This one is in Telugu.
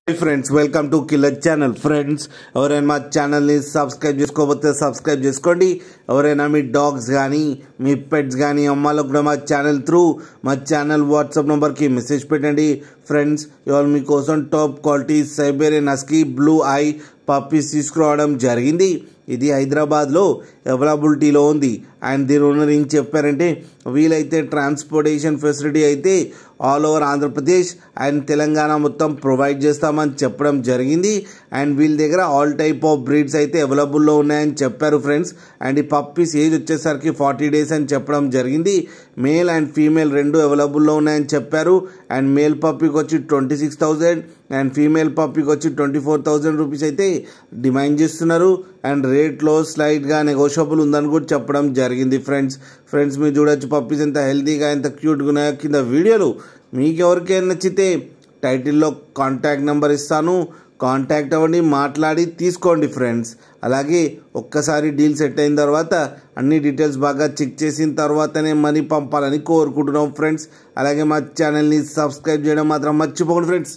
Friends welcome to killer channel. Friends ఎవరైనా మా ఛానల్ని సబ్స్క్రైబ్ చేసుకోకపోతే సబ్స్క్రైబ్ చేసుకోండి. ఎవరైనా మీ డాగ్స్ కానీ మీ పెట్స్ కానీ అమ్మాలకు కూడా మా ఛానల్ త్రూ మా ఛానల్ వాట్సాప్ నెంబర్కి మెసేజ్ పెట్టండి. ఫ్రెండ్స్ ఇవాళ మీకోసం top quality Siberian husky blue I puppies తీసుకురావడం జరిగింది. ఇది హైదరాబాద్లో అవైలబిలిటీలో ఉంది. అండ్ దీని ఓనర్ ఏం చెప్పారంటే వీలైతే ట్రాన్స్పోర్టేషన్ ఫెసిలిటీ అయితే all over Andhra Pradesh and Telangana మొత్తం ప్రొవైడ్ చేస్తామని చెప్పడం జరిగింది. అండ్ వీళ్ళ దగ్గర ఆల్ టైప్ ఆఫ్ బ్రీడ్స్ అయితే అవైలబుల్లో ఉన్నాయని చెప్పారు ఫ్రెండ్స్. అండ్ ఈ పప్పీస్ ఏజ్ వచ్చేసరికి 40 days అని చెప్పడం జరిగింది. మేల్ అండ్ ఫీమేల్ రెండు అవైలబుల్లో ఉన్నాయని చెప్పారు. అండ్ మేల్ పప్పీకి వచ్చి 26,000 అండ్ ఫీమేల్ పప్పీకి వచ్చి 24,000 రూపీస్ అయితే డిమాండ్ చేస్తున్నారు. అండ్ రేట్లో స్లైట్గా నెగోషియబుల్ ఉందని కూడా చెప్పడం జరిగింది. ఫ్రెండ్స్ మీరు చూడొచ్చు పప్పీస్ ఎంత హెల్తీగా ఎంత క్యూట్గా ఉన్నాయో కింద వీడియోలు. మీకు ఎవరికైనా నచ్చితే టైటిల్లో కాంటాక్ట్ నెంబర్ ఇస్తాను, కాంటాక్ట్ అవ్వండి, మాట్లాడి తీసుకోండి ఫ్రెండ్స్. అలాగే ఒక్కసారి డీల్ సెట్ అయిన తర్వాత అన్ని డీటెయిల్స్ బాగా చెక్ చేసిన తర్వాతనే మనీ పంపాలని కోరుకుంటున్నాం ఫ్రెండ్స్. అలాగే మా ఛానల్ని సబ్స్క్రైబ్ చేయడం మాత్రం మర్చిపోకండి ఫ్రెండ్స్.